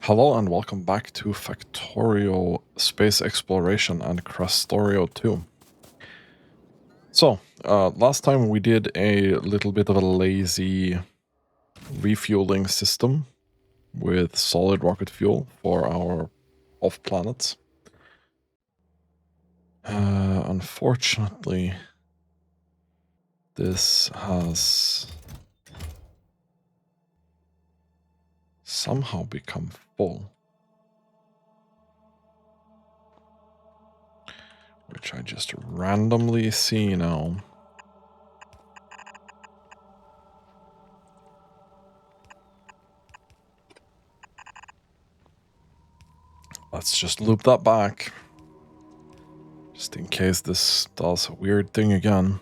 Hello and welcome back to Factorio Space Exploration and Krastorio 2. So, last time we did a little bit of a lazy refueling system with solid rocket fuel for our off-planets. Unfortunately, this has somehow become full. Which I just randomly see now. Let's just loop that back. Just in case this does a weird thing again.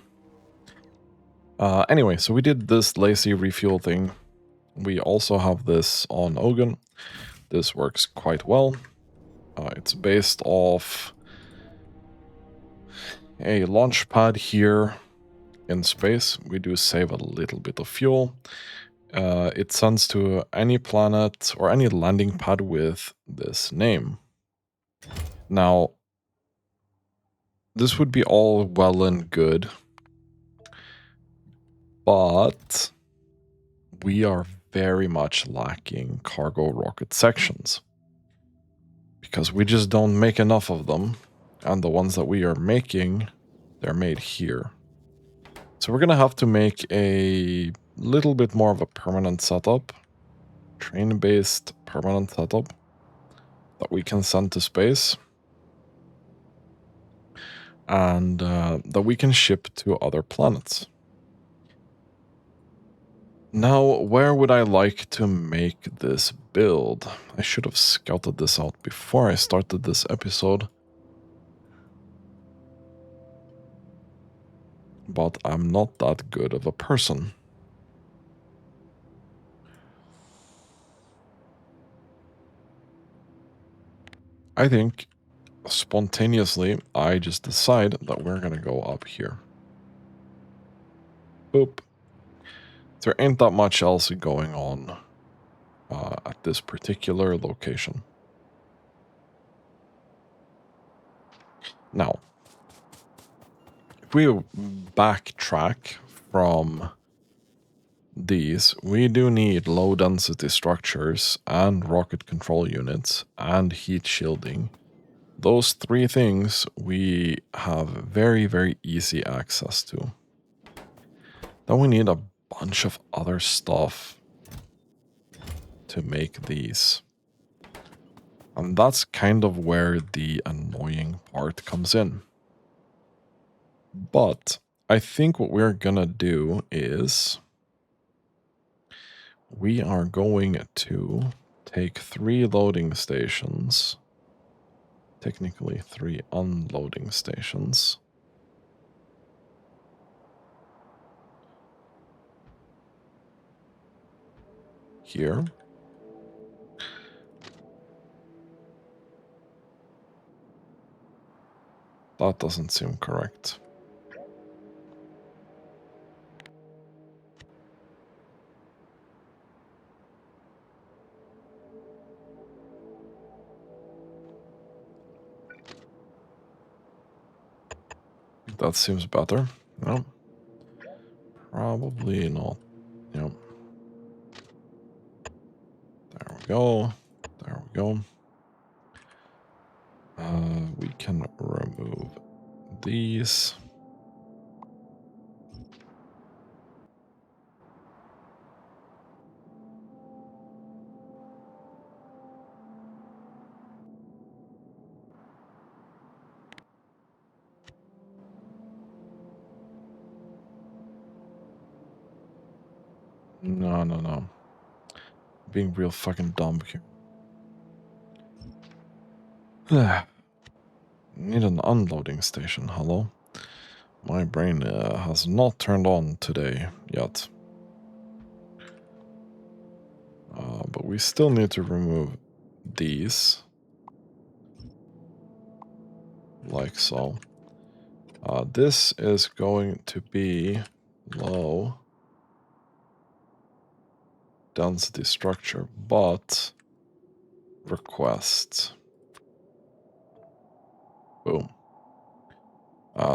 Anyway, so we did this lazy refuel thing. We also have this on Ogun. This works quite well. It's based off a launch pad here in space. We do save a little bit of fuel. It sends to any planet or any landing pad with this name. Now, this would be all well and good, but we are very much lacking cargo rocket sections because we just don't make enough of them, and the ones that we are making, they're made here. So we're gonna have to make a little bit more of a permanent setup, train-based permanent setup that we can send to space and that we can ship to other planets. Now, where would I like to make this build? I should have scouted this out before I started this episode. But I'm not that good of a person. I think, spontaneously, I just decide that we're gonna go up here. Boop. There ain't that much else going on at this particular location. Now, if we backtrack from these, we do need low density structures and rocket control units and heat shielding. Those three things we have very, very easy access to. Then we need a bunch of other stuff to make these. And that's kind of where the annoying part comes in. But I think what we're gonna do is we are going to take 3 loading stations, technically 3 unloading stations. Here. That doesn't seem correct. That seems better. No. Probably not. Yep. There we go. There we go. We can remove these. No. Being real fucking dumb here. Need an unloading station, hello? My brain has not turned on today yet. But we still need to remove these. Like so. This is going to be low density structure, but request. Boom.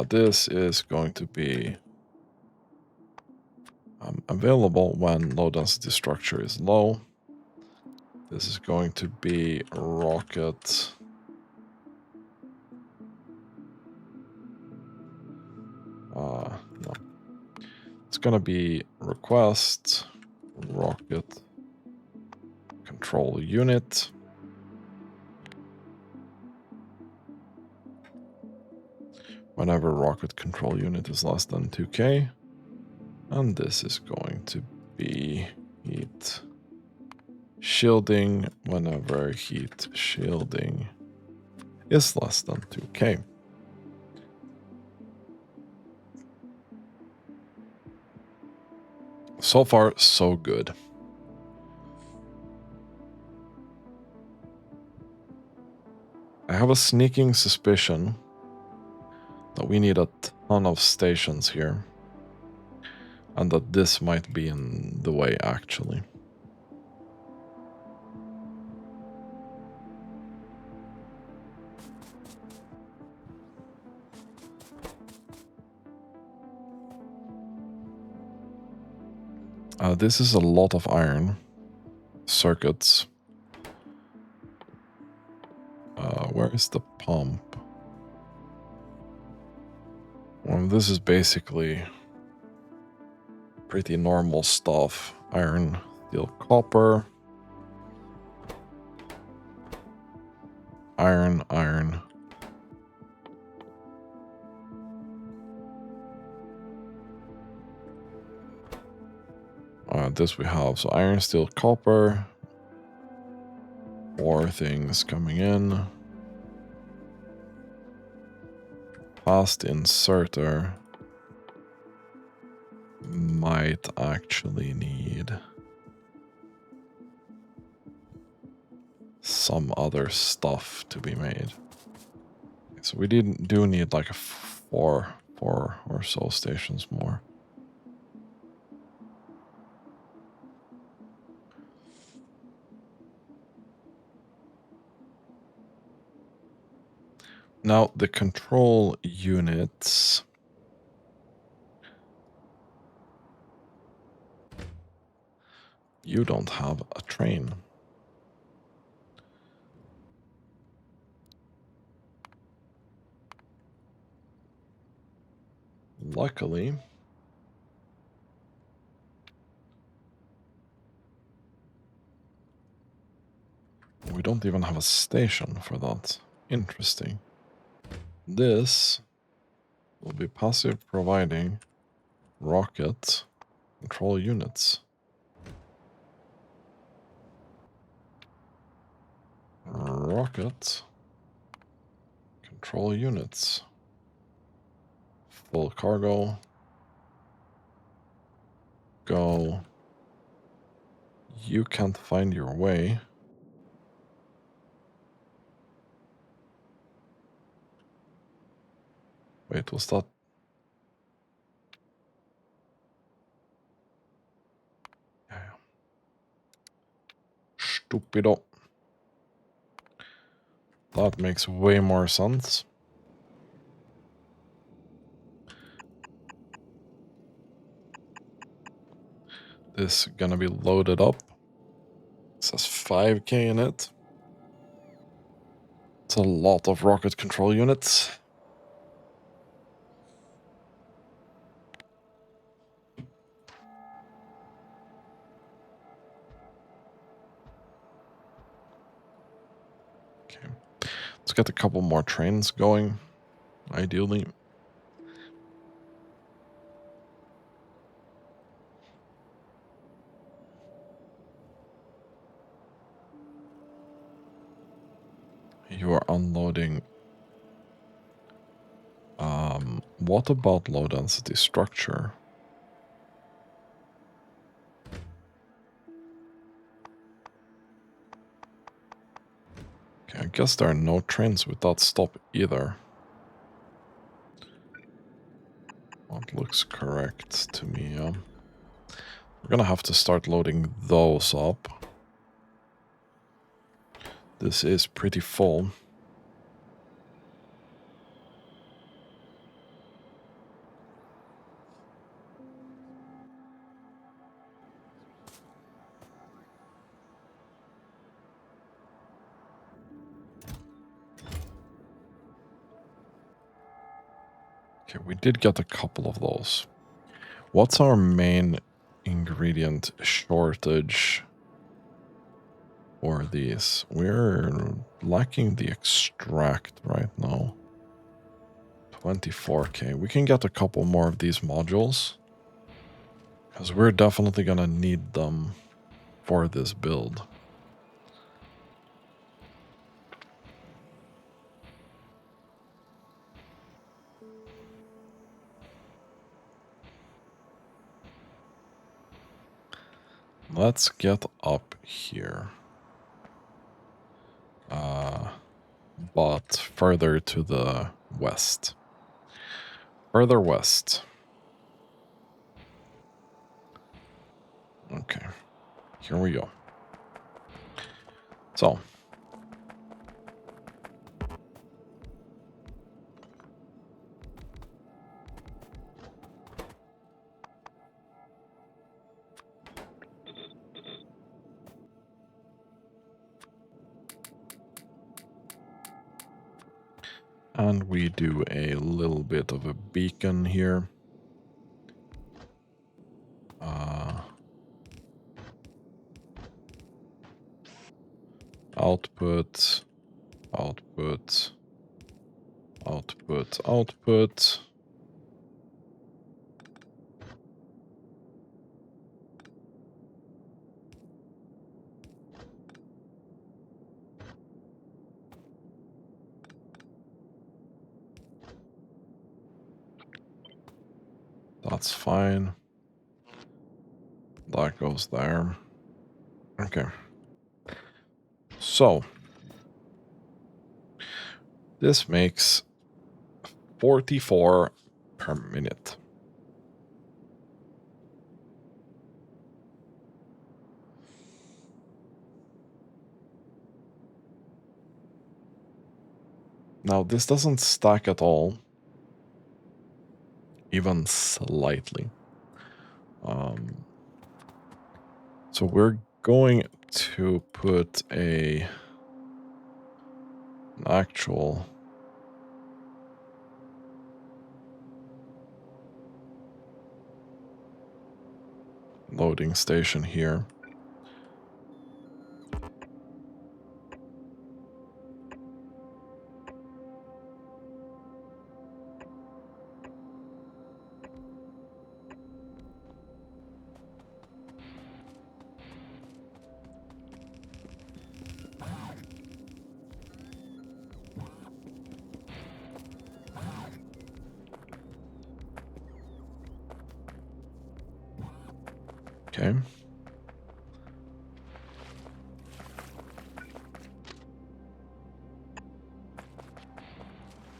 This is going to be available when low density structure is low. This is going to be rocket. No. It's going to be request rocket control unit. Whenever rocket control unit is less than 2K. And this is going to be heat shielding whenever heat shielding is less than 2K. So far, so good. I have a sneaking suspicion that we need a ton of stations here. And that this might be in the way, actually. This is a lot of iron circuits. Where is the pump? Well, this is basically pretty normal stuff. Iron, steel, copper. Iron, iron. This we have. So iron, steel, copper. More things coming in. Past inserter. Might actually need some other stuff to be made. So we do need like a four or so stations more. Now the control units. You don't have a train. Luckily, we don't even have a station for that. Interesting. This will be passive providing rocket control units. Rocket control units. Full cargo. Go. You can't find your way. Wait, was that? Yeah. Stupido. That makes way more sense. This is gonna be loaded up. It says 5K in it. It's a lot of rocket control units. Okay. Let's get a couple more trains going, ideally. You are unloading. What about low density structure? Okay, I guess there are no trains with that stop either. That looks correct to me. We're gonna have to start loading those up. This is pretty full. Okay, we did get a couple of those. What's our main ingredient shortage for these? We're lacking the extract right now. 24k. We can get a couple more of these modules, because we're definitely gonna need them for this build. Let's get up here. But further to the west. Further west. Okay. Here we go. So. And we do a little bit of a beacon here. Output, output, output, output. That's fine. That goes there. Okay. So, this makes 44 per minute. Now, this doesn't stack at all, even slightly. So we're going to put an actual loading station here. Okay.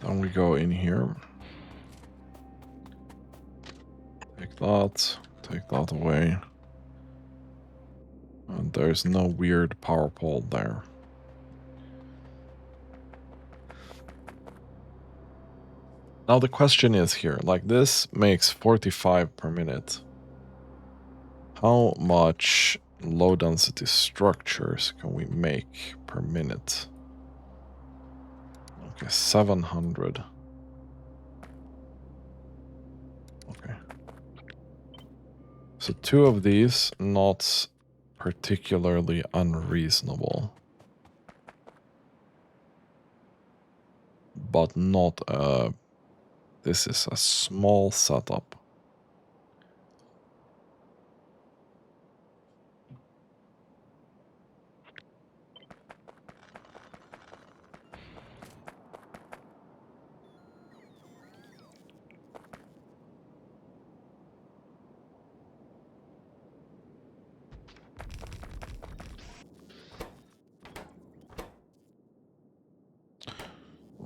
Then we go in here. Take that away. And there's no weird power pole there. Now the question is here, like this makes 45 per minute. How much low density structures can we make per minute? Okay, 700. Okay. So 2 of these, not particularly unreasonable. But not this is a small setup.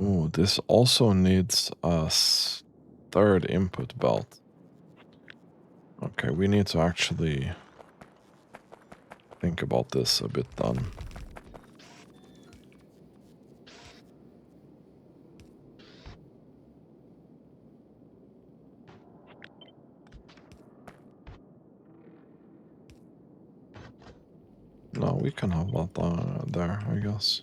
Ooh, this also needs a third input belt. Okay, we need to actually think about this a bit then. No, we can have that there, I guess.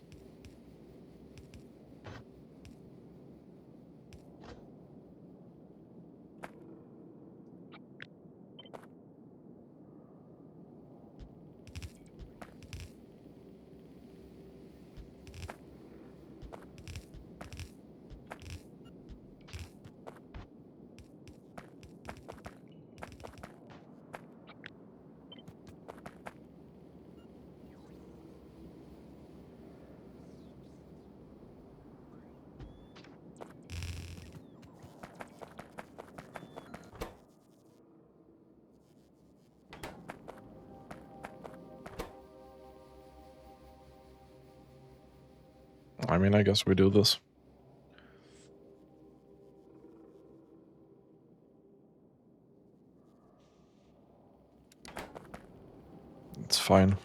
I mean, I guess we do this. It's fine.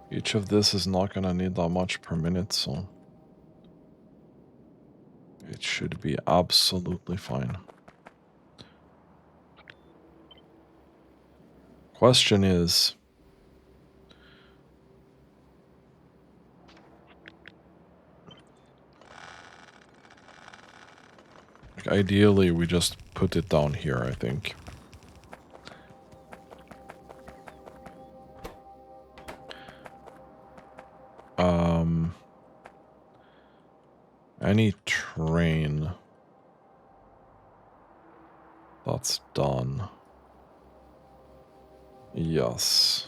Each of this is not gonna need that much per minute, so it should be absolutely fine. Question is, like, ideally we just put it down here, I think. Any train that's done. Yes.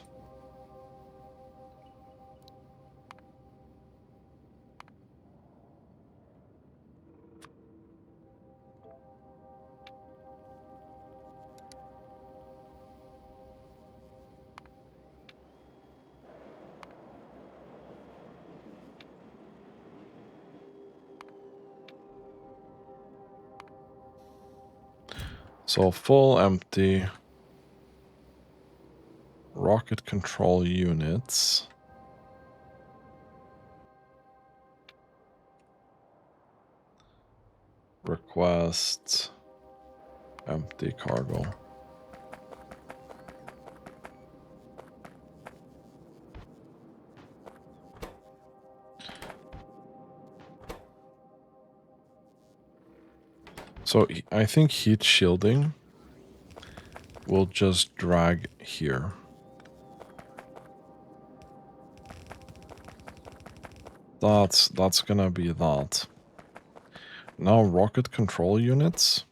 So full empty rocket control units. Request empty cargo. So I think heat shielding will just drag here. That's gonna be that. Now rocket control units.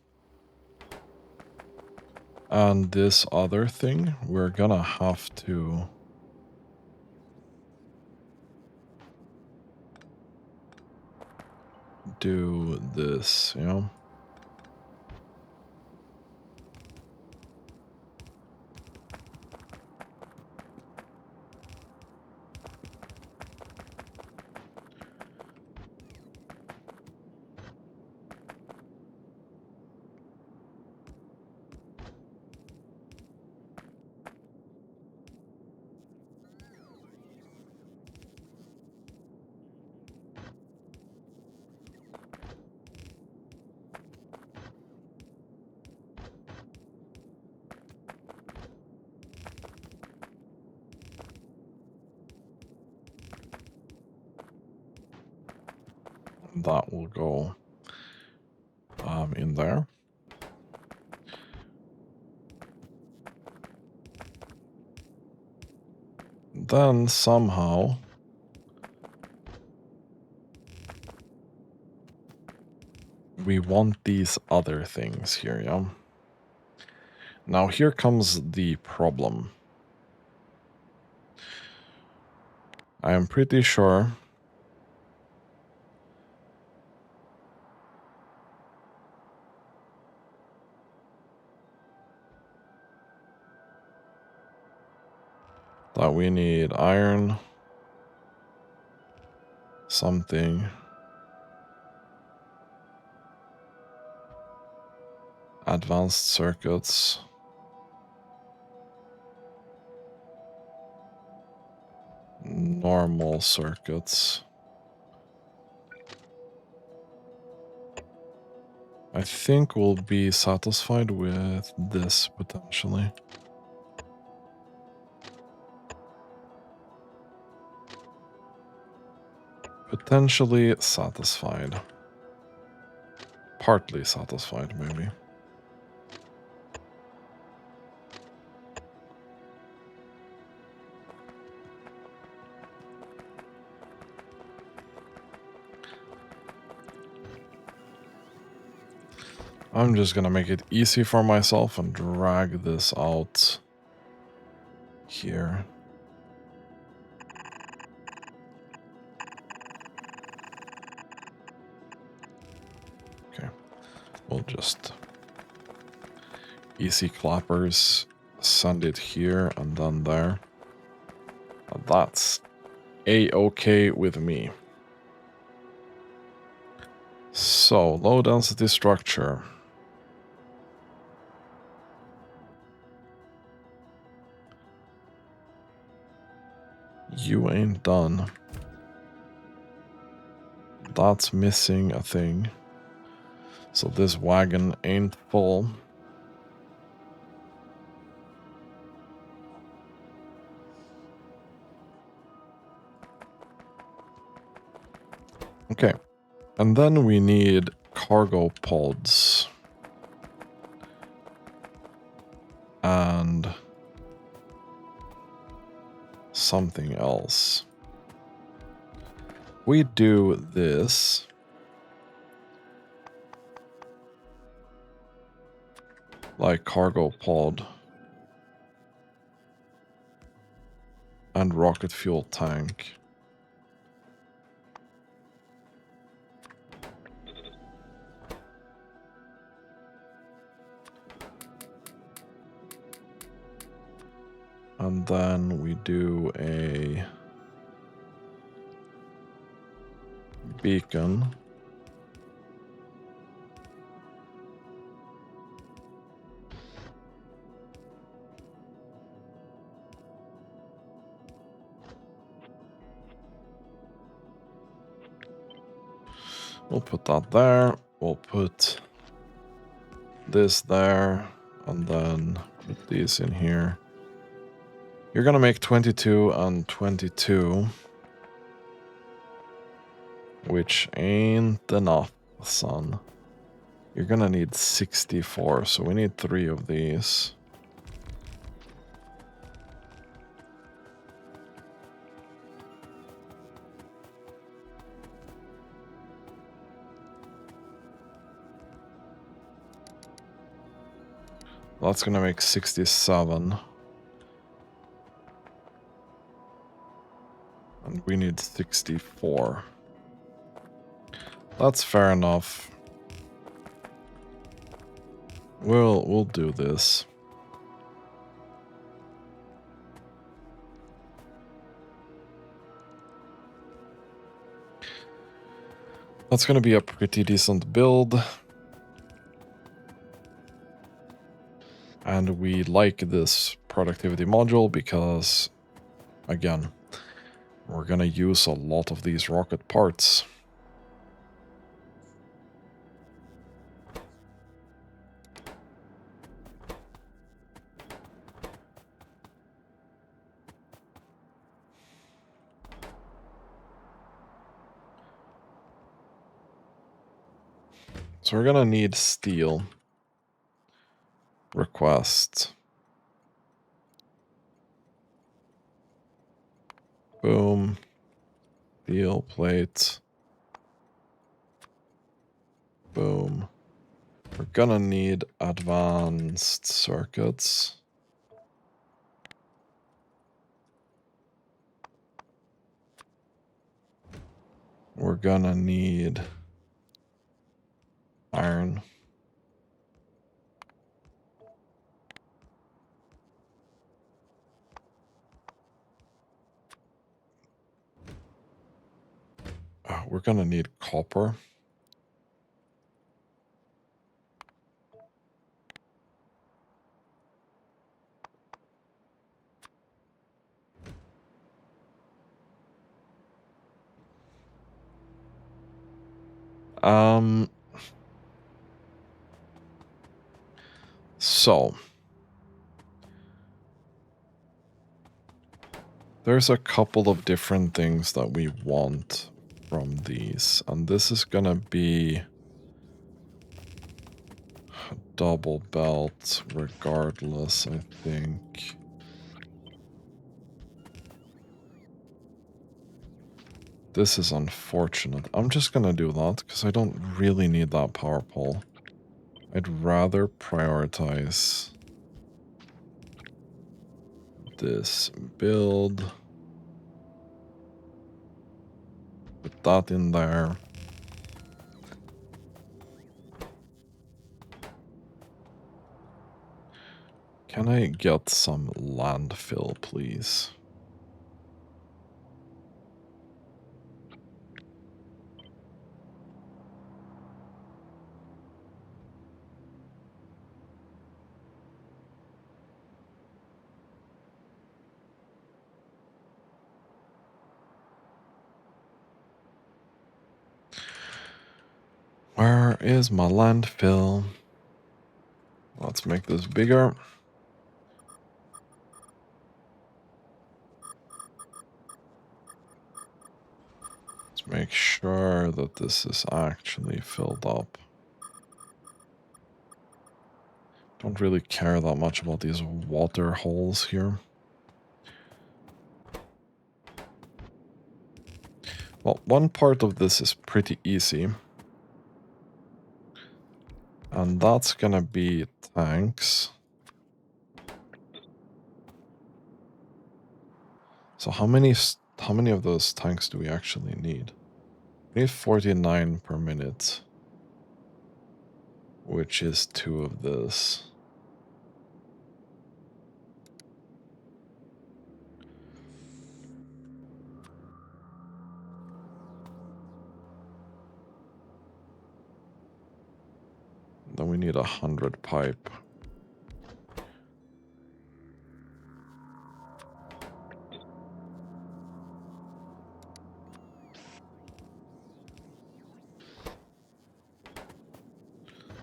And this other thing, we're gonna have to do this, you know? That will go in there. Then somehow we want these other things here, yeah? Now here comes the problem. I am pretty sure that we need iron, something, advanced circuits, normal circuits. I think we'll be satisfied with this potentially. Potentially satisfied. Partly satisfied, maybe. I'm just gonna make it easy for myself and drag this out here. Okay, we'll just easy clappers, send it here and then there. That's a-okay with me. So, low density structure. You ain't done. That's missing a thing. So this wagon ain't full. Okay. And then we need cargo pods. And something else. We do this. Like cargo pod. And rocket fuel tank. And then we do a beacon. We'll put that there. We'll put this there. And then put these in here. You're gonna make 22 and 22. Which ain't enough, son. You're gonna need 64, so we need 3 of these. That's gonna make 67. And we need 64. That's fair enough. We'll do this. That's gonna be a pretty decent build. And we like this productivity module because, again, we're gonna use a lot of these rocket parts. So we're gonna need steel. Request. Boom. Steel plate. Boom. We're gonna need advanced circuits. We're gonna need iron. We're gonna need copper. So there's a couple of different things that we want from these. And this is gonna be a double belt regardless, I think. This is unfortunate. I'm just gonna do that because I don't really need that power pole. I'd rather prioritize this build. Put that in there. Can I get some landfill, please? Where is my landfill? Let's make this bigger. Let's make sure that this is actually filled up. Don't really care that much about these water holes here. Well, one part of this is pretty easy. And that's gonna be tanks. So how many of those tanks do we actually need? We need 49 per minute, which is 2 of this. Then we need 100 pipe.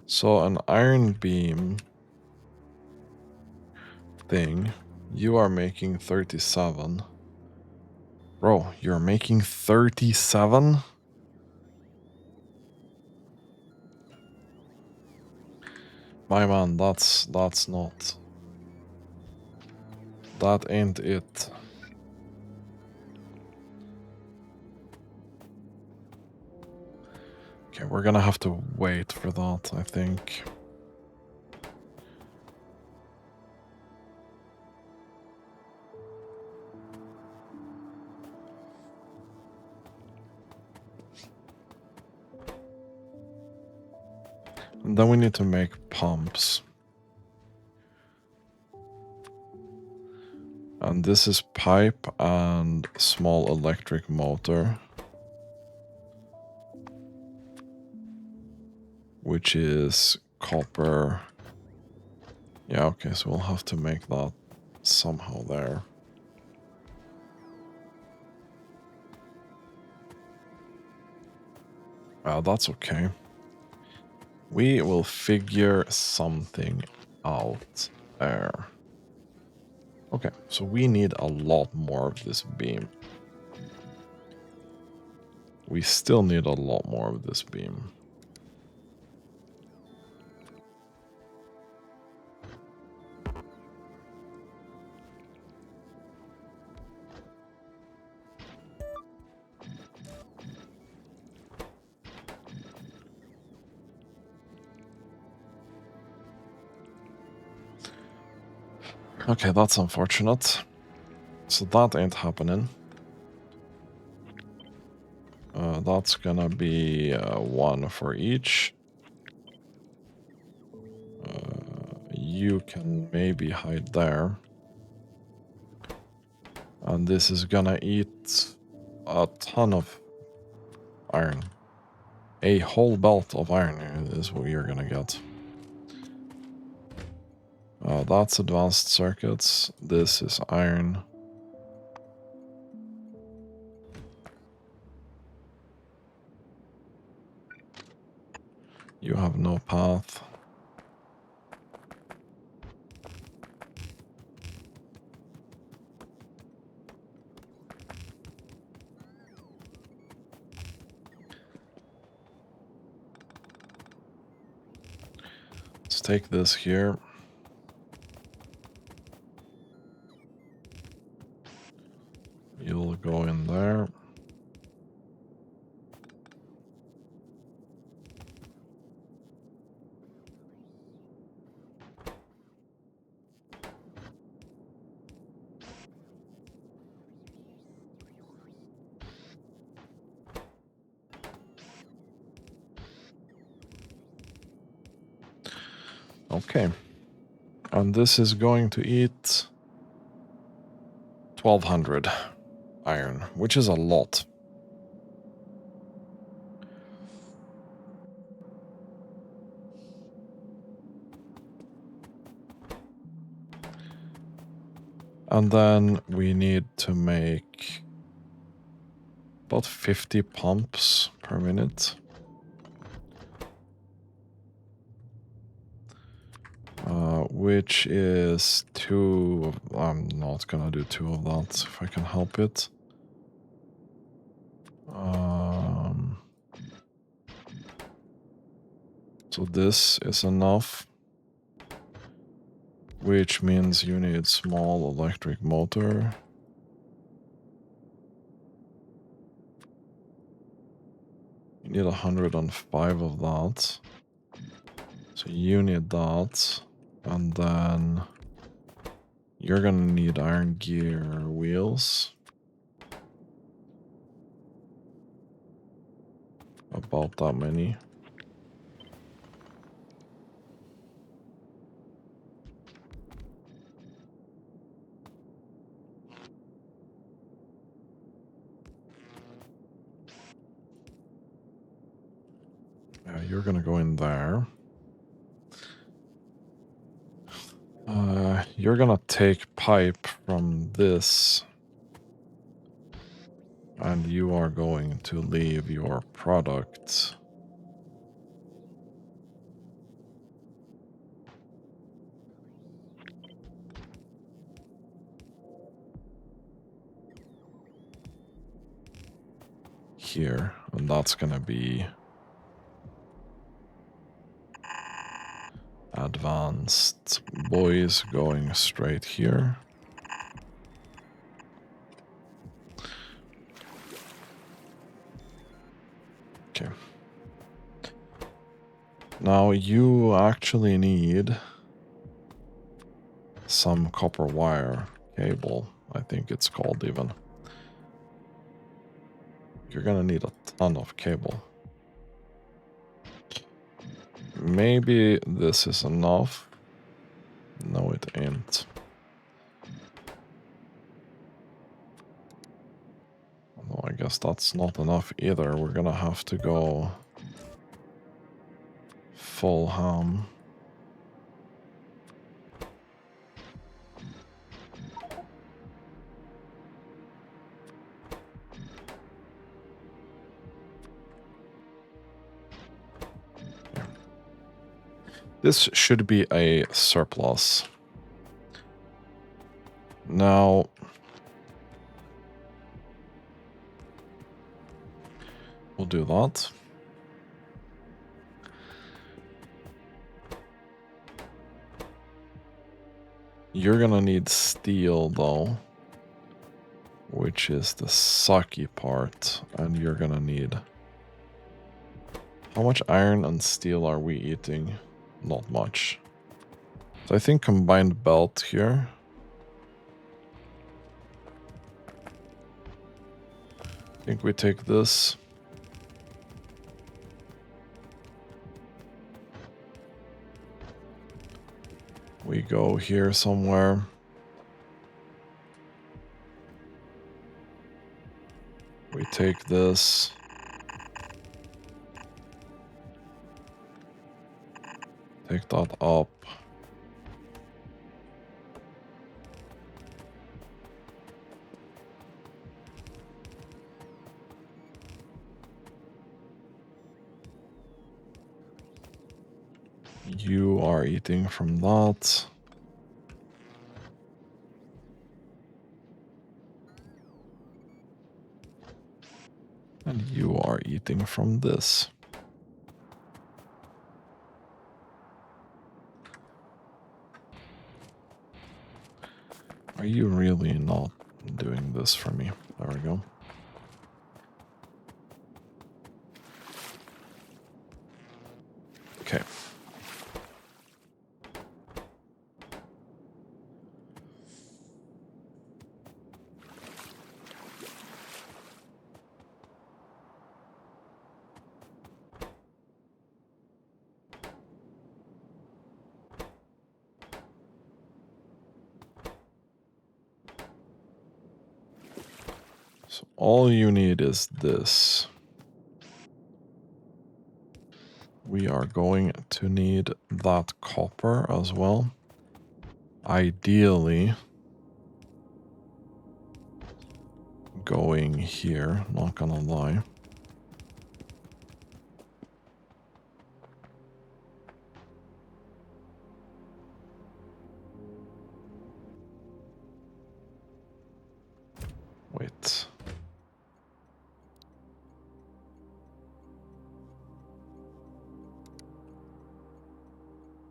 So an iron beam thing, you are making 37. Bro, you're making 37? My man, that's not. That ain't it. Okay, we're gonna have to wait for that, I think. And then we need to make pumps. And this is pipe and small electric motor, which is copper. Yeah, okay, so we'll have to make that somehow there. That's okay. We will figure something out there. Okay, so we need a lot more of this beam. We still need a lot more of this beam. Okay, that's unfortunate. So that ain't happening. That's gonna be 1 for each. You can maybe hide there. And this is gonna eat a ton of iron. A whole belt of iron is what you're gonna get. That's advanced circuits. This is iron. You have no path. take this here. You'll go in there. Okay. And this is going to eat 1200 iron, which is a lot. And then we need to make about 50 pumps per minute. Which is 2. I'm not gonna do 2 of that if I can help it. So this is enough, which means you need small electric motor. You need 105 of that. So you need that. And then you're gonna need iron gear wheels. About that many. Yeah, you're gonna go in there. You're gonna take pipe from this, and you are going to leave your product here, and that's gonna be advanced boys going straight here. Okay. Now you actually need some copper wire cable, I think it's called even. You're gonna need a ton of cable. Maybe this is enough. No, it ain't. No, I guess that's not enough either. We're gonna have to go full ham. This should be a surplus. Now, we'll do that. You're gonna need steel though, which is the sucky part, and you're gonna need... How much iron and steel are we eating? Not much. So I think combined belt here. I think we take this. We go here somewhere. We take this. Take that up. You are eating from that. And you are eating from this. you really not doing this for me? There we go. Okay. So all you need is this. We are going to need that copper as well. Ideally, going here, not gonna lie. Wait.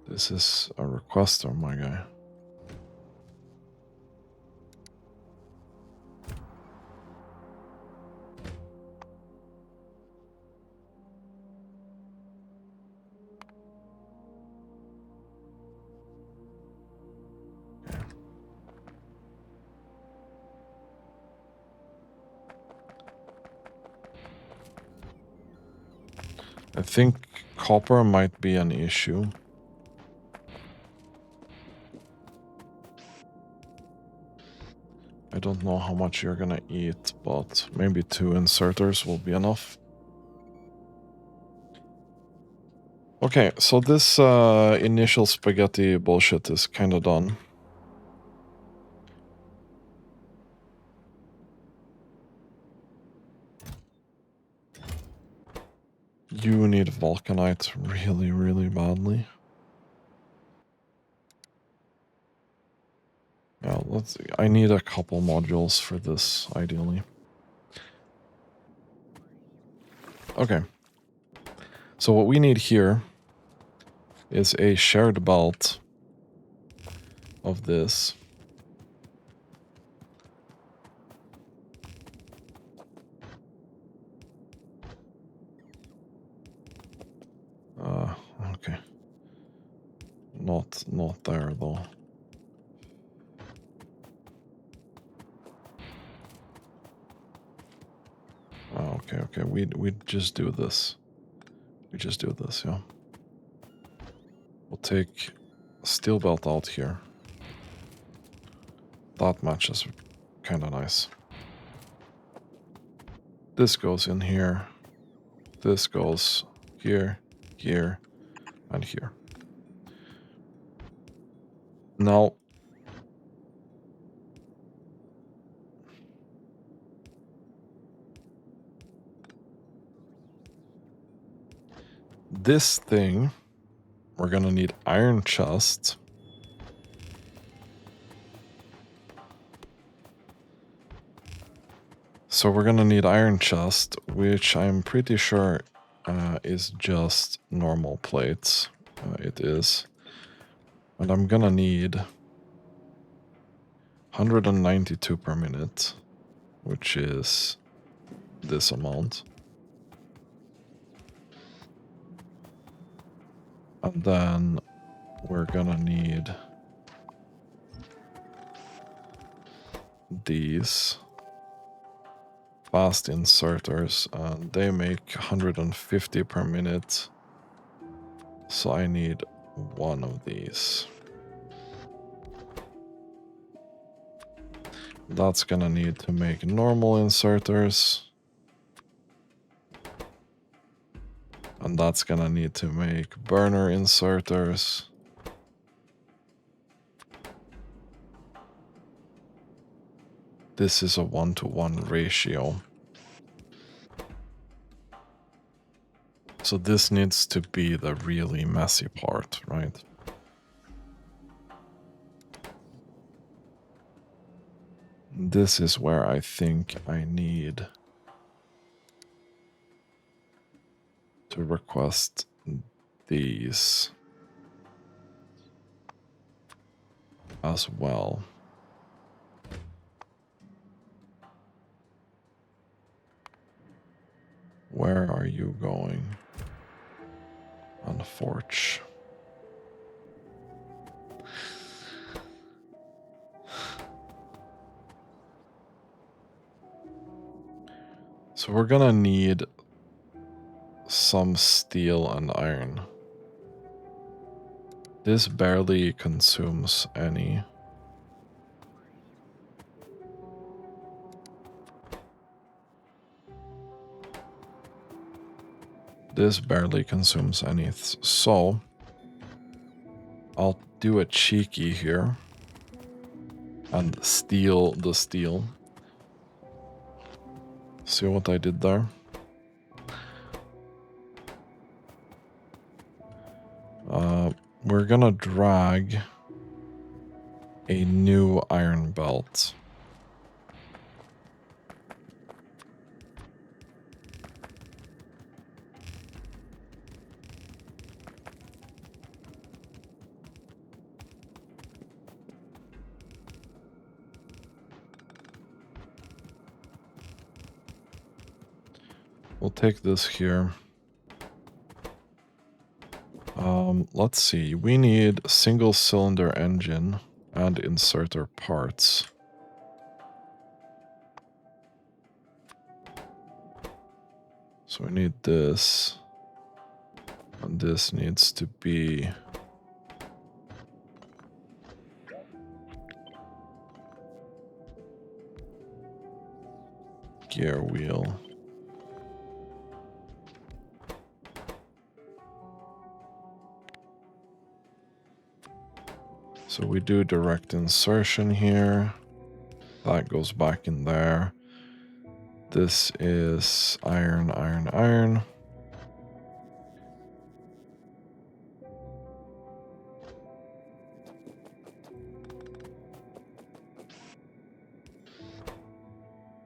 This is a requester, my guy. I think copper might be an issue. I don't know how much you're gonna eat, but maybe 2 inserters will be enough. Okay, so this initial spaghetti bullshit is kind of done. You need vulcanite really, really badly. Yeah, I need a couple modules for this, ideally. Okay. So what we need here is a shared belt of this. Okay. Not there though. Okay. We just do this. We just do this, yeah. We'll take steel belt out here. That matches kind of nice. This goes in here. This goes here, here, and here. Now, this thing, we're gonna need iron chest. So we're gonna need iron chest, which I'm pretty sure is just normal plates. It is. And I'm gonna need 192 per minute, which is this amount. And then we're gonna need these fast inserters, and they make 150 per minute. So I need one of these. That's gonna need to make normal inserters. And that's gonna need to make burner inserters. This is a 1-to-1 ratio. So this needs to be the really messy part, right? This is where I think I need to request these as well. Where are you going? On the forge. So we're gonna need some steel and iron. This barely consumes any. This barely consumes any, so I'll do a cheeky here and steal the steel. See what I did there? We're gonna drag a new iron belt. We'll take this here. Let's see. We need a single cylinder engine and inserter parts. So we need this. And this needs to be gear wheel. So we do direct insertion here. That goes back in there. This is iron, iron, iron.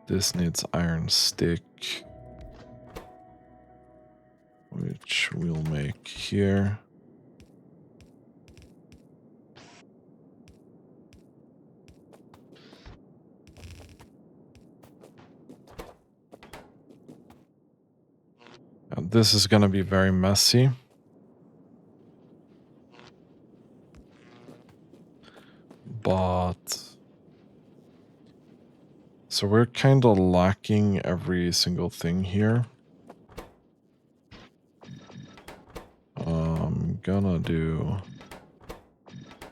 This needs iron stick, which we'll make here. And this is going to be very messy. But so we're kind of lacking every single thing here. I'm gonna do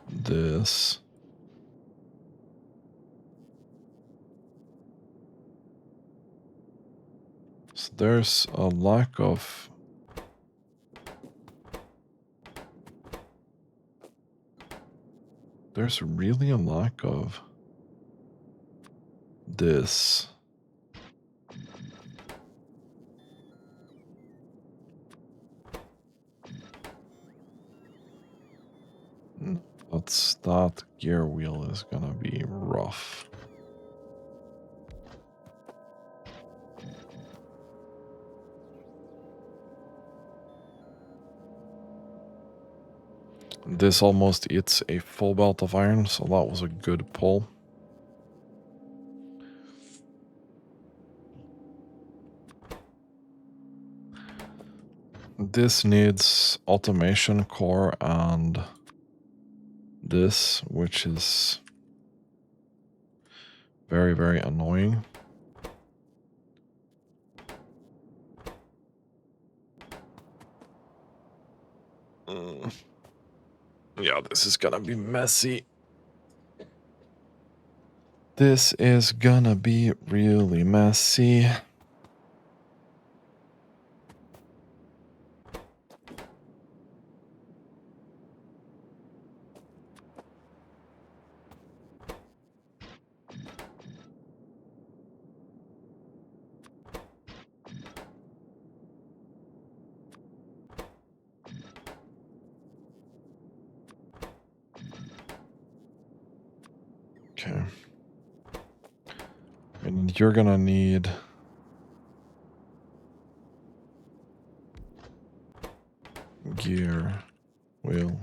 this. So there's a lack of... There's really a lack of this. That gear wheel is gonna be rough. This almost eats a full belt of iron, so that was a good pull. This needs automation core and this, which is very, very annoying. Yeah, this is gonna be messy. This is gonna be really messy. Okay. And you're gonna need gear wheel.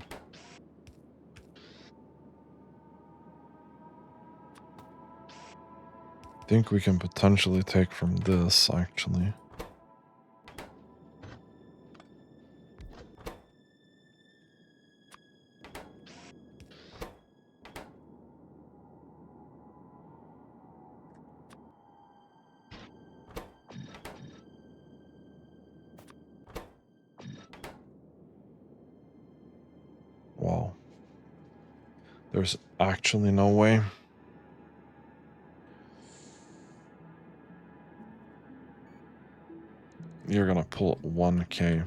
I think we can potentially take from this, actually. There's actually no way. You're gonna pull 1k.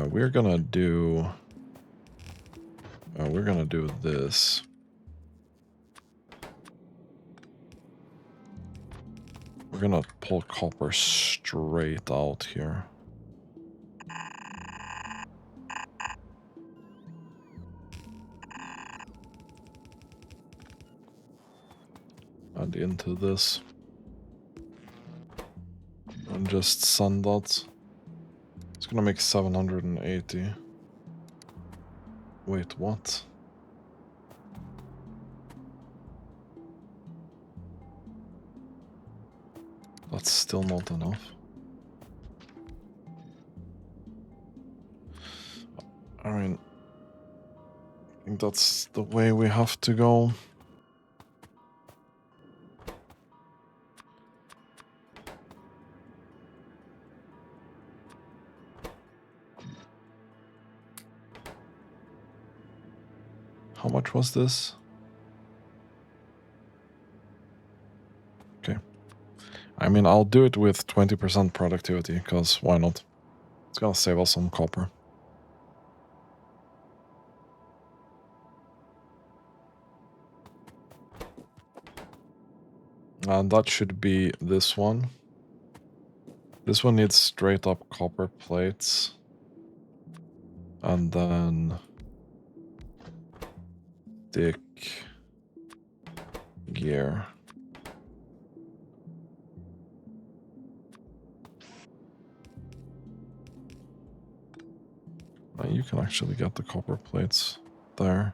We're gonna do this. We're gonna pull copper straight out here. And into this. And just send that. It's gonna make 780. Wait, what? That's still not enough. I mean, I think that's the way we have to go. How much was this? Okay. I mean, I'll do it with 20% productivity, because why not? It's gonna save us some copper. And that should be this one. This one needs straight up copper plates. And then thick gear. Now you can actually get the copper plates there.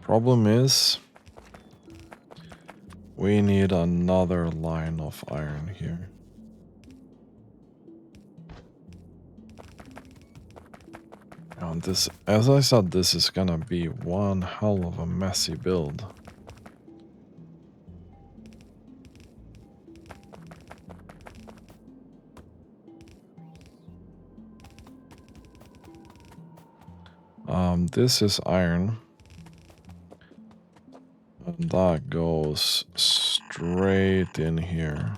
Problem is, we need another line of iron here. And this, as I said, this is gonna be one hell of a messy build. This is iron. And that goes straight in here.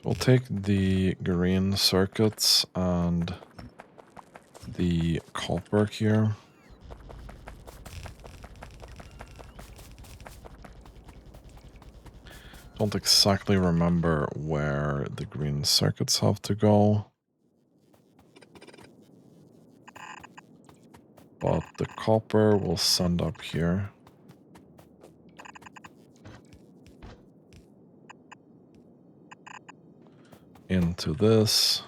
We'll take the green circuits and the copper here. Don't exactly remember where the green circuits have to go. But the copper will send up here. Into this.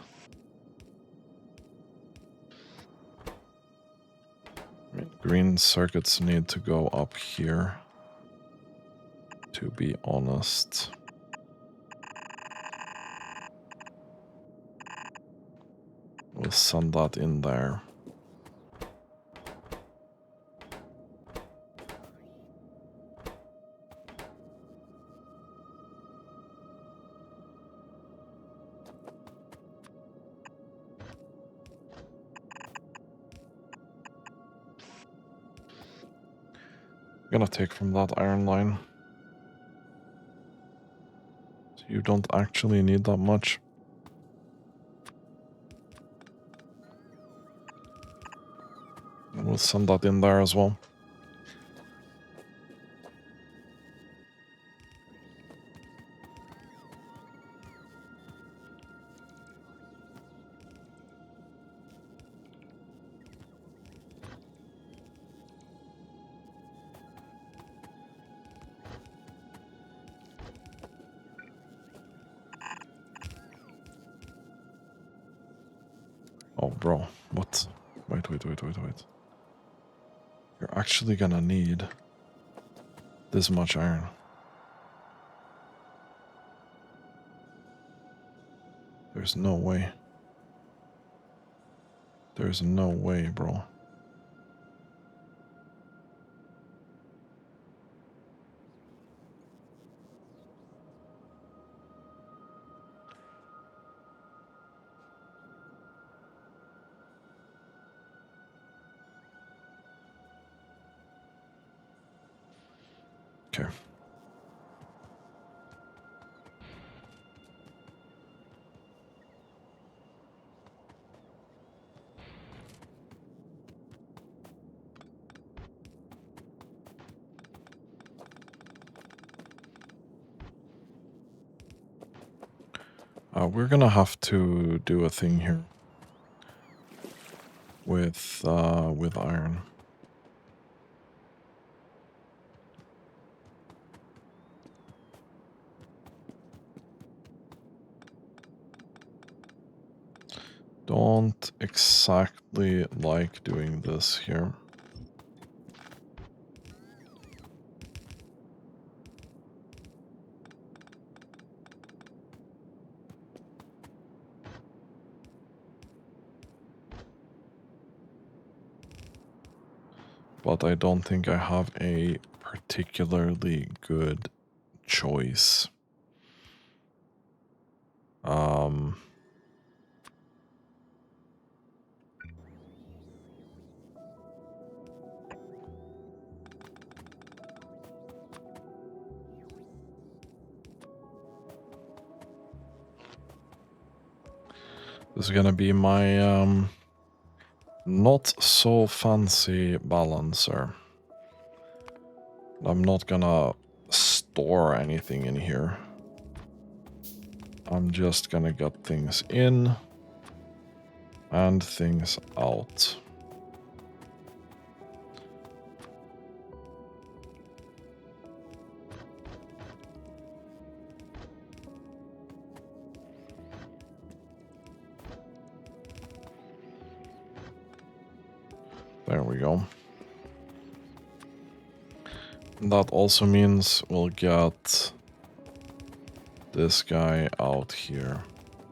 I mean, green circuits need to go up here, to be honest. We'll send that in there. I'm gonna take from that iron line. So you don't actually need that much. And we'll send that in there as well. Oh, bro, what? Wait. You're actually gonna need this much iron. There's no way. There's no way, bro. Okay. We're gonna have to do a thing here with iron. Don't exactly like doing this here. But I don't think I have a particularly good choice. This is gonna be my not so fancy balancer. I'm not gonna store anything in here. I'm just gonna get things in and things out. There we go. That also means we'll get this guy out here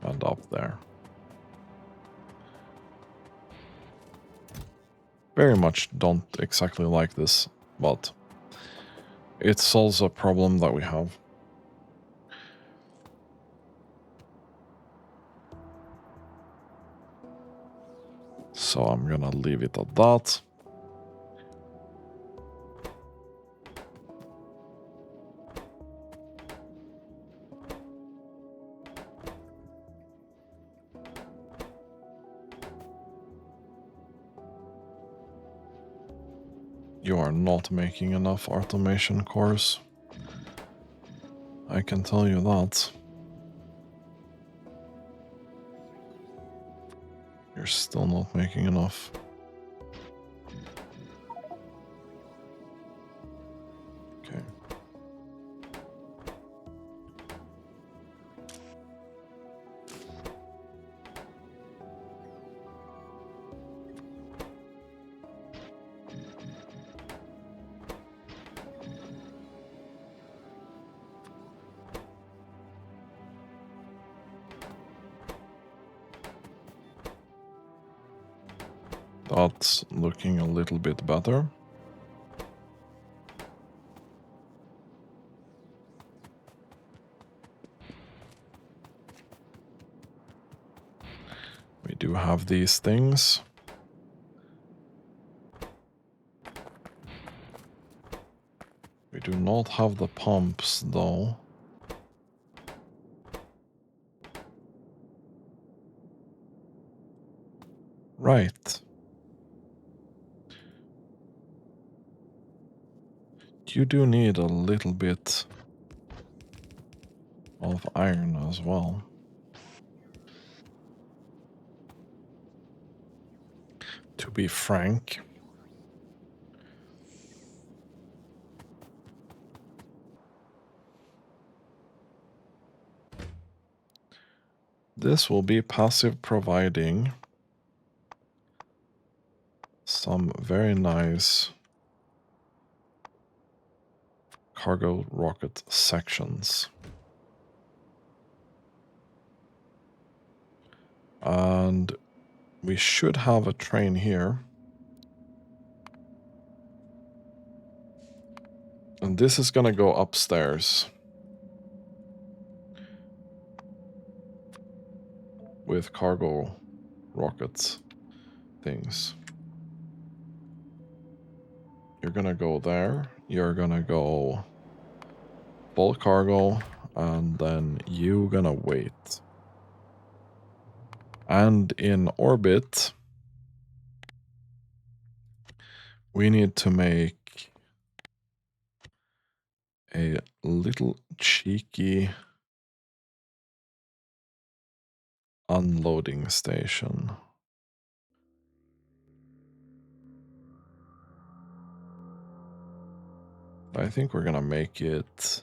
and up there. Very much don't exactly like this, but it solves a problem that we have. So I'm gonna leave it at that. You are not making enough automation cores. I can tell you that. You're still not making enough. Okay. That's looking a little bit better. We do have these things. We do not have the pumps though. Right. You do need a little bit of iron as well. To be frank, this will be passive providing some very nice cargo rocket sections. And we should have a train here. And this is gonna go upstairs with cargo rockets things. You're gonna go there. You're gonna go full cargo, and then you gonna wait. And in orbit, we need to make a little cheeky unloading station. I think we're gonna make it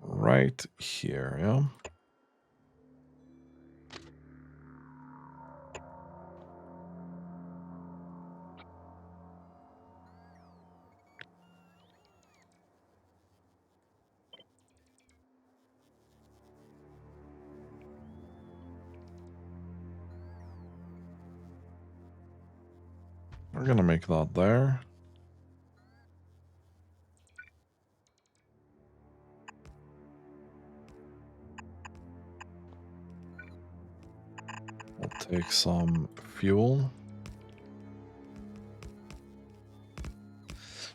right here, yeah? We're gonna make that there. We'll take some fuel.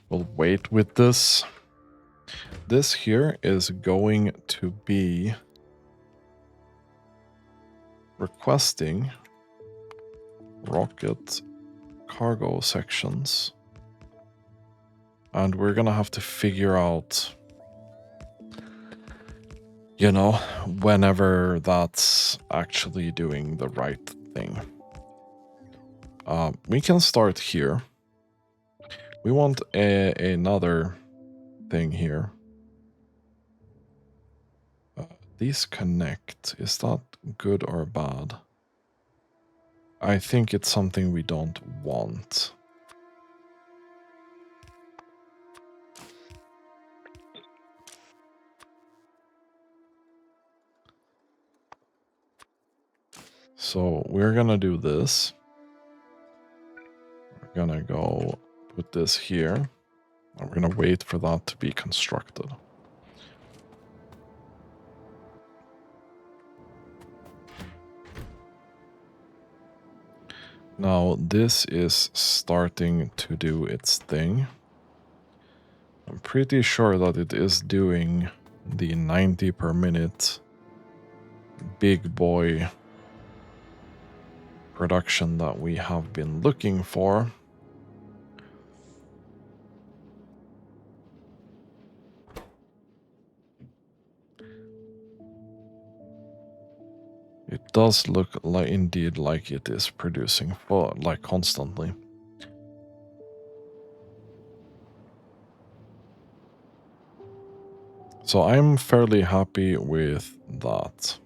We'll wait with this. This here is going to be requesting rocket cargo sections. And we're gonna have to figure out, you know, whenever that's actually doing the right thing. We can start here. We want another thing here. These connect. Is that good or bad? I think it's something we don't want. So we're gonna do this. We're gonna go put this here. And we're gonna wait for that to be constructed. Now this is starting to do its thing. I'm pretty sure that it is doing the 90 per minute big boy production that we have been looking for. It does look like indeed like it is producing for like constantly. So I'm fairly happy with that.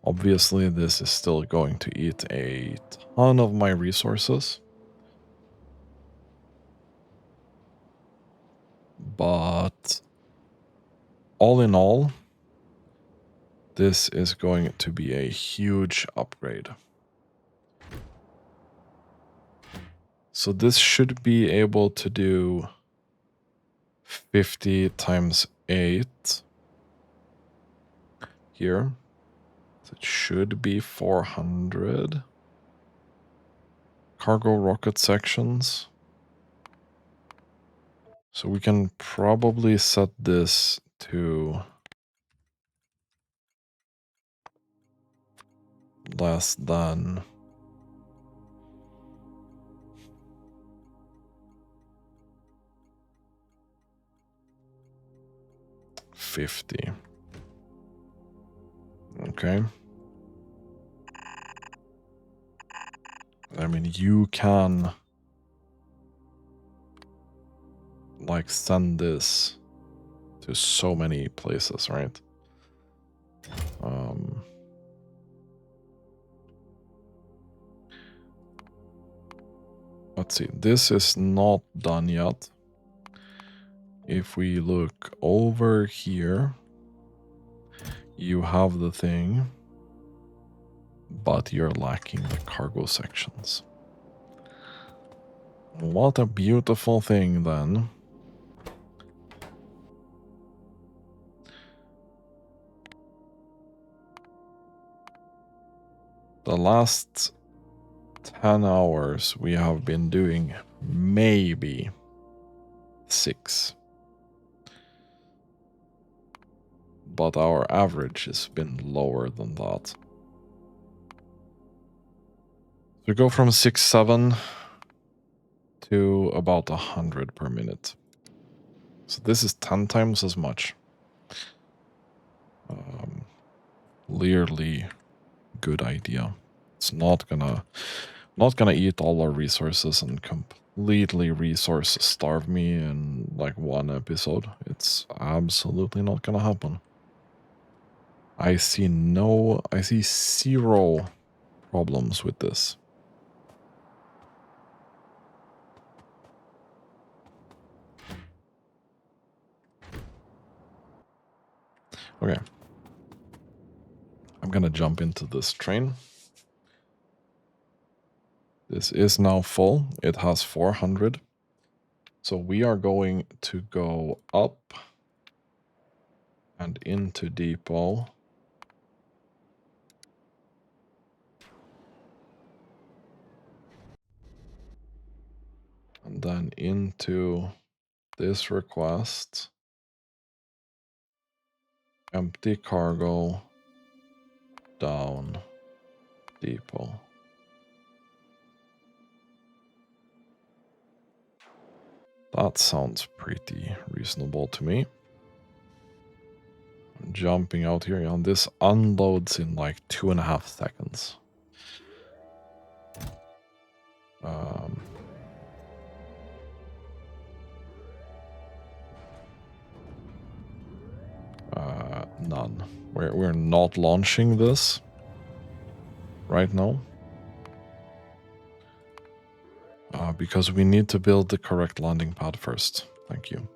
Obviously, this is still going to eat a ton of my resources. But all in all, this is going to be a huge upgrade. So this should be able to do 50 times 8 here. So it should be 400 cargo rocket sections. So we can probably set this to less than 50. Okay. I mean, you can like send this to so many places, right? Let's see, this is not done yet. If we look over here, you have the thing. but you're lacking the cargo sections. What a beautiful thing, then. The last 10 hours we have been doing maybe 6. But our average has been lower than that. We go from 6, 7 to about 100 per minute. So this is 10 times as much. Clearly good idea. It's not gonna eat all our resources and completely resource starve me in like one episode. It's absolutely not gonna happen. I see 0 problems with this. Okay. I'm gonna jump into this train. This is now full. It has 400. So we are going to go up and into depot. And then into this request. Empty cargo. Down depot. That sounds pretty reasonable to me. I'm jumping out here, and this unloads in like 2.5 seconds. None. We're not launching this right now. Because we need to build the correct landing pad first. Thank you.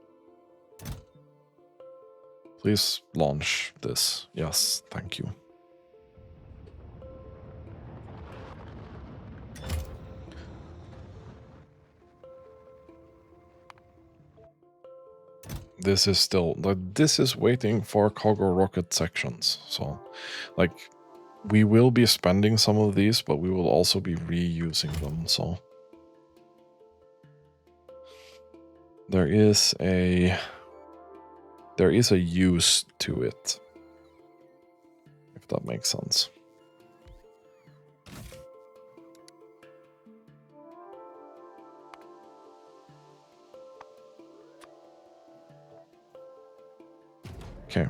Please launch this. Yes, thank you. This is still, this is waiting for cargo rocket sections. So, like, we will be spending some of these, but we will also be reusing them, so. There is a use to it, if that makes sense. Okay.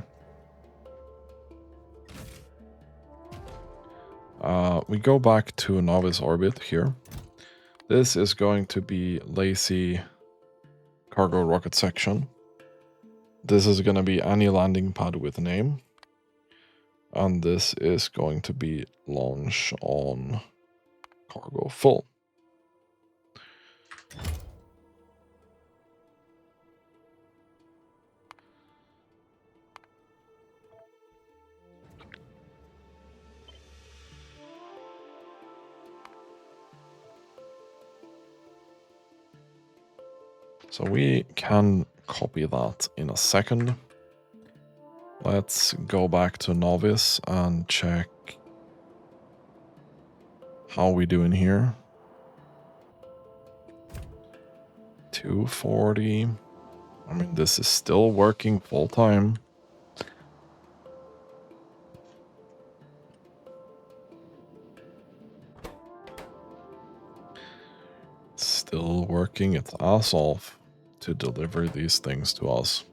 We go back to novice orbit here. This is going to be lazy cargo rocket section. This is going to be any landing pad with name. And this is going to be launch on cargo full. So we can copy that in a second. Let's go back to novice and check how we doing here. 240. I mean, this is still working full time. Still working its ass off to deliver these things to us.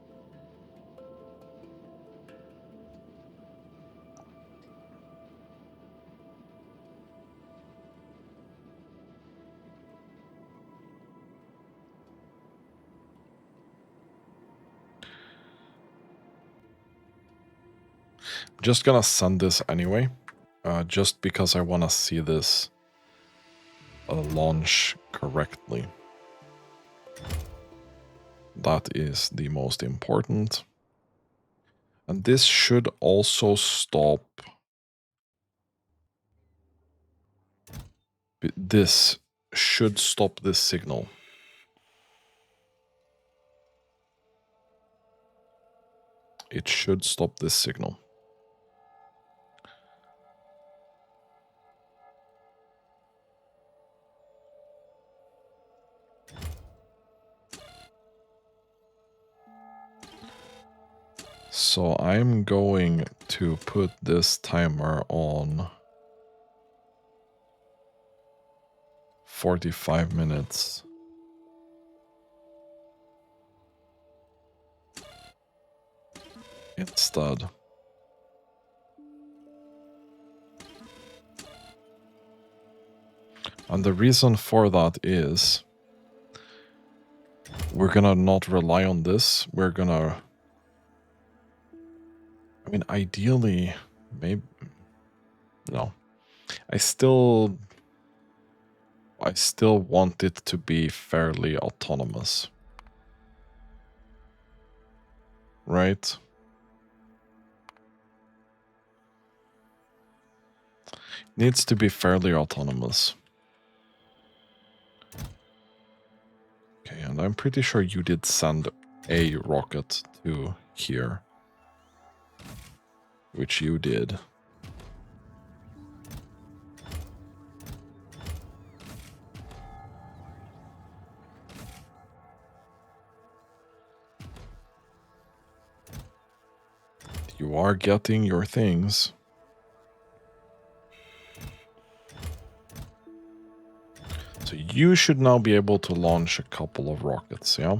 Just gonna send this anyway, just because I want to see this launch correctly. That is the most important. And this should also stop This should stop this signal. It should stop this signal. So I'm going to put this timer on 45 minutes. Instead. And the reason for that is we're gonna not rely on this. We're gonna, I mean, ideally, maybe, no. I still want it to be fairly autonomous. Right? Needs to be fairly autonomous. Okay, and I'm pretty sure you did send a rocket to here. Which you did. You are getting your things. So you should now be able to launch a couple of rockets, yeah?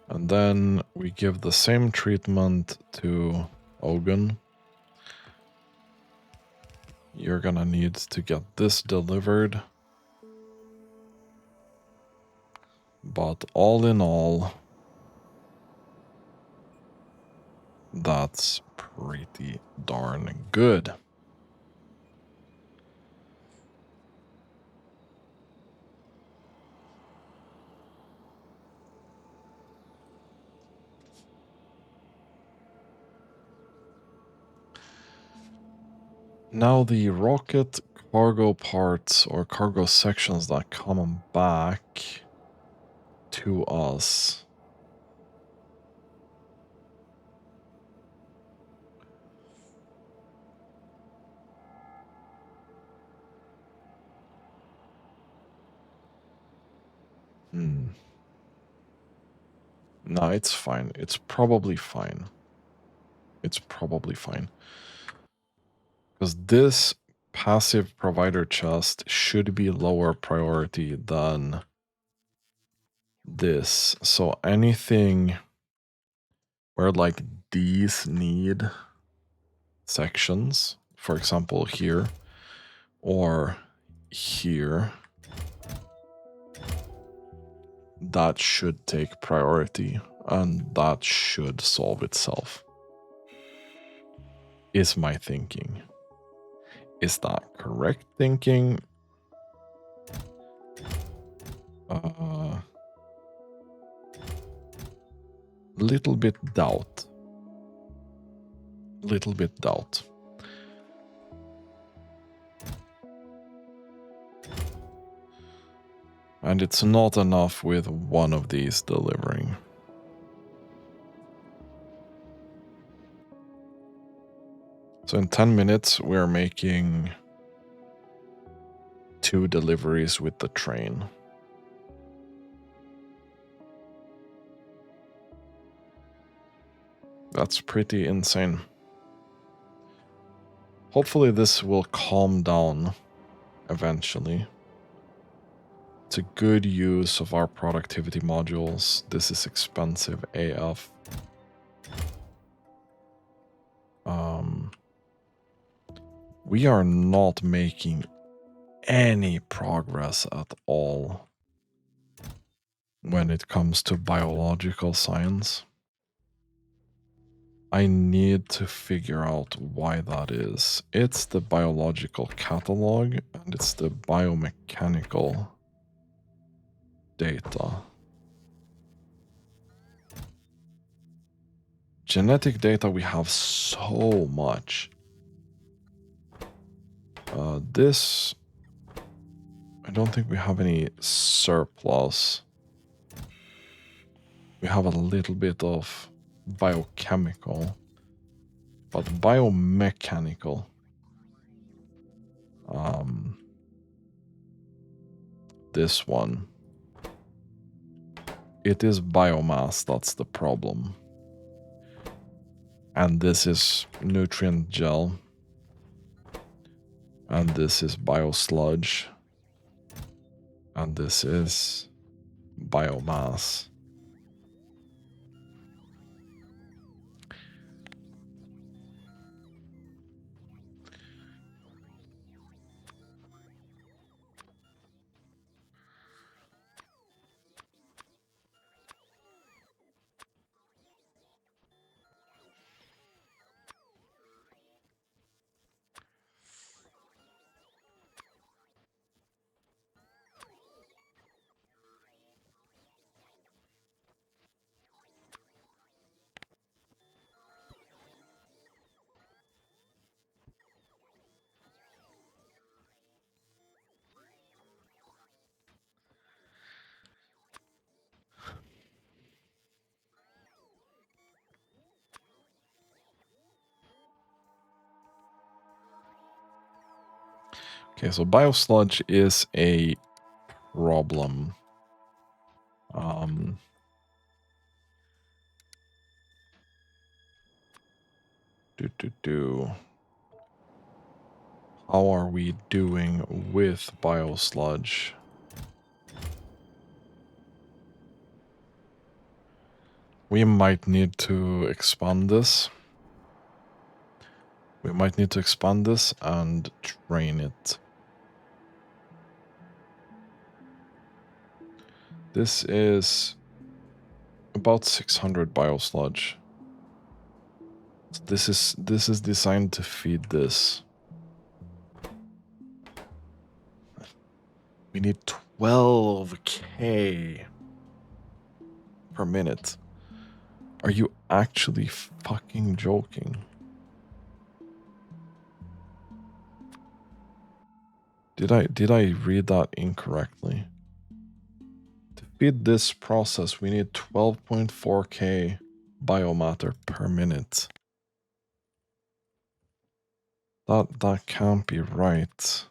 And then we give the same treatment to Ogun. You're gonna need to get this delivered. But all in all, that's pretty darn good. Now the rocket cargo parts or cargo sections that come back to us. No, it's fine. It's probably fine. It's probably fine. Because this passive provider chest should be lower priority than this. So anything where like these need sections, for example here or here, that should take priority and that should solve itself. Is my thinking. Is that correct thinking? Little bit doubt. Little bit doubt. And it's not enough with one of these delivering. So in 10 minutes, we're making 2 deliveries with the train. That's pretty insane. Hopefully this will calm down eventually. It's a good use of our productivity modules. This is expensive AF. We are not making any progress at all when it comes to biological science. I need to figure out why that is. It's the biological catalog and it's the biomechanical data. Genetic data, we have so much. This I don't think we have any surplus. We have a little bit of biochemical, but biomechanical. This one. It is biomass, that's the problem. And this is nutrient gel. And this is biosludge. And this is biomass. Okay, so biosludge is a problem. How are we doing with biosludge? We might need to expand this. We might need to expand this and train it. This is about 600 biosludge. So this is designed to feed this. We need 12k per minute. Are you actually fucking joking? Did I read that incorrectly? To feed this process, we need 12.4k biomatter per minute. That can't be right.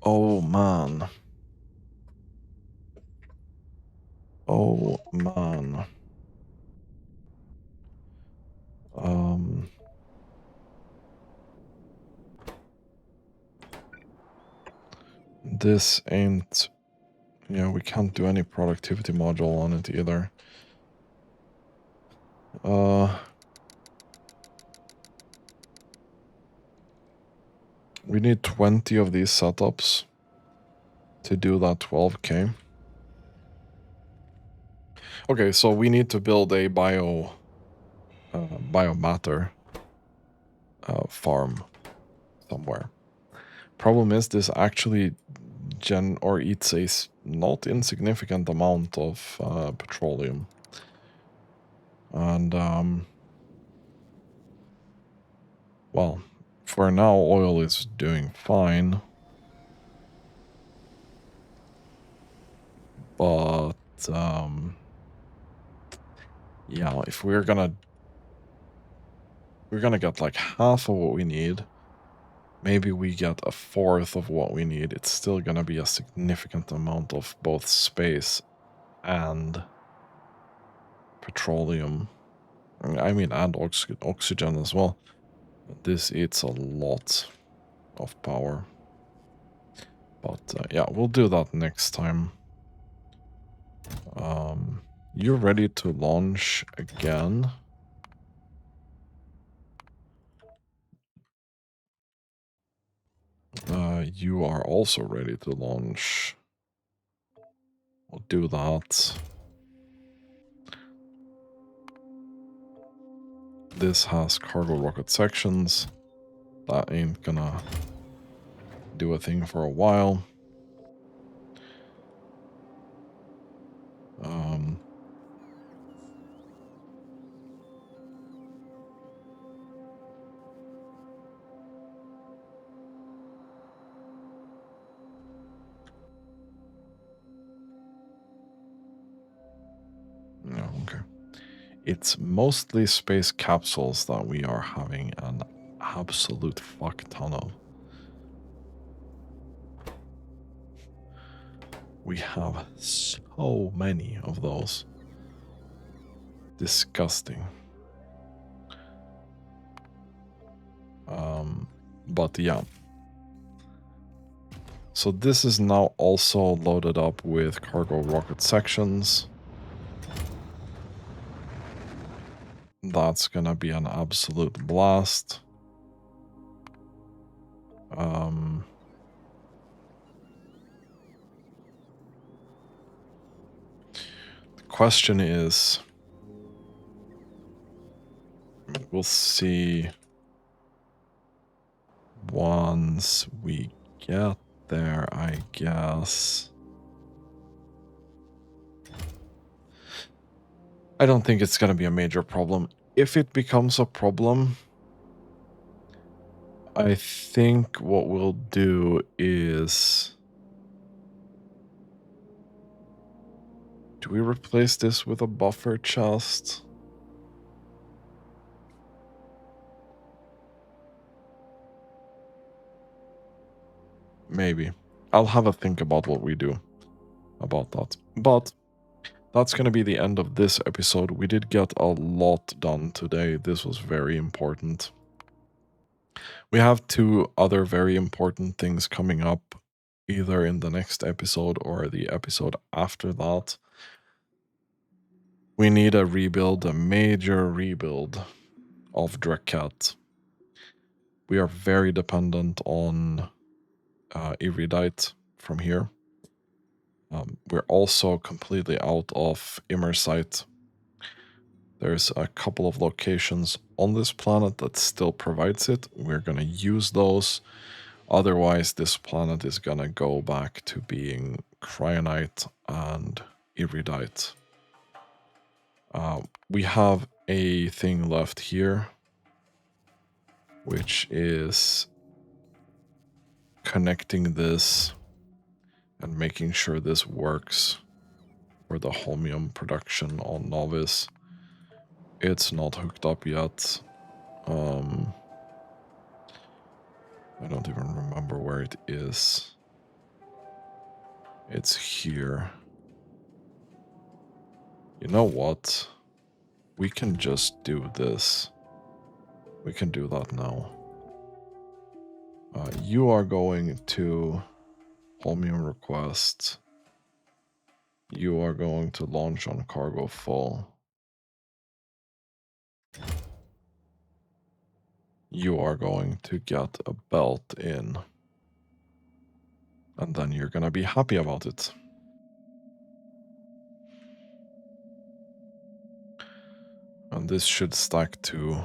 Oh man. Oh man. This ain't... Yeah, we can't do any productivity module on it either. We need 20 of these setups to do that 12k. Okay, so we need to build a biomatter farm somewhere. Problem is, this actually eats a not insignificant amount of petroleum. And, well, for now, oil is doing fine. But, yeah, if we're gonna get like half of what we need, maybe we get a fourth of what we need, it's still gonna be a significant amount of both space and petroleum. I mean, and oxygen as well. This eats a lot of power. But yeah, we'll do that next time. You're ready to launch again? You are also ready to launch. We'll do that. This has cargo rocket sections. That ain't gonna do a thing for a while. it's mostly space capsules that we are having an absolute fuck ton of. We have so many of those. Disgusting. But yeah. So this is now also loaded up with cargo rocket sections. That's gonna be an absolute blast. The question is, we'll see once we get there, I guess. I don't think it's gonna be a major problem. If it becomes a problem, I think what we'll do is... Do we replace this with a buffer chest? Maybe. I'll have a think about what we do about that. But that's going to be the end of this episode. We did get a lot done today. This was very important. We have 2 other very important things coming up, either in the next episode or the episode after that. We need a rebuild, a major rebuild of Drekkat. We are very dependent on Iridite from here. We're also completely out of Immersite. There's a couple of locations on this planet that still provides it. We're going to use those. Otherwise, this planet is going to go back to being Cryonite and Iridite. We have a thing left here, which is connecting this and making sure this works for the holmium production on Novice. It's not hooked up yet. I don't even remember where it is. It's here. You know what? We can just do this. We can do that now. You are going to holmium request. You are going to launch on cargo full. You are going to get a belt in. And then you're going to be happy about it. And this should stack to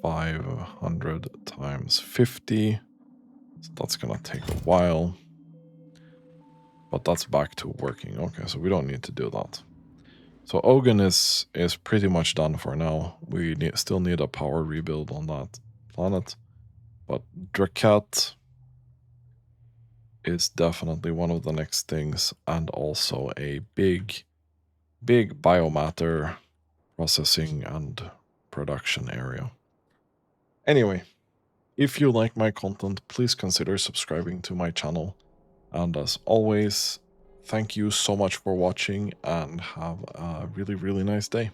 500 times 50. So that's going to take a while. But that's back to working. Okay, so we don't need to do that. So Ogun is pretty much done for now. We still need a power rebuild on that planet. But Drekkat is definitely one of the next things, and also a big biomatter processing and production area. Anyway, if you like my content, please consider subscribing to my channel. And as always, thank you so much for watching and have a really, really nice day.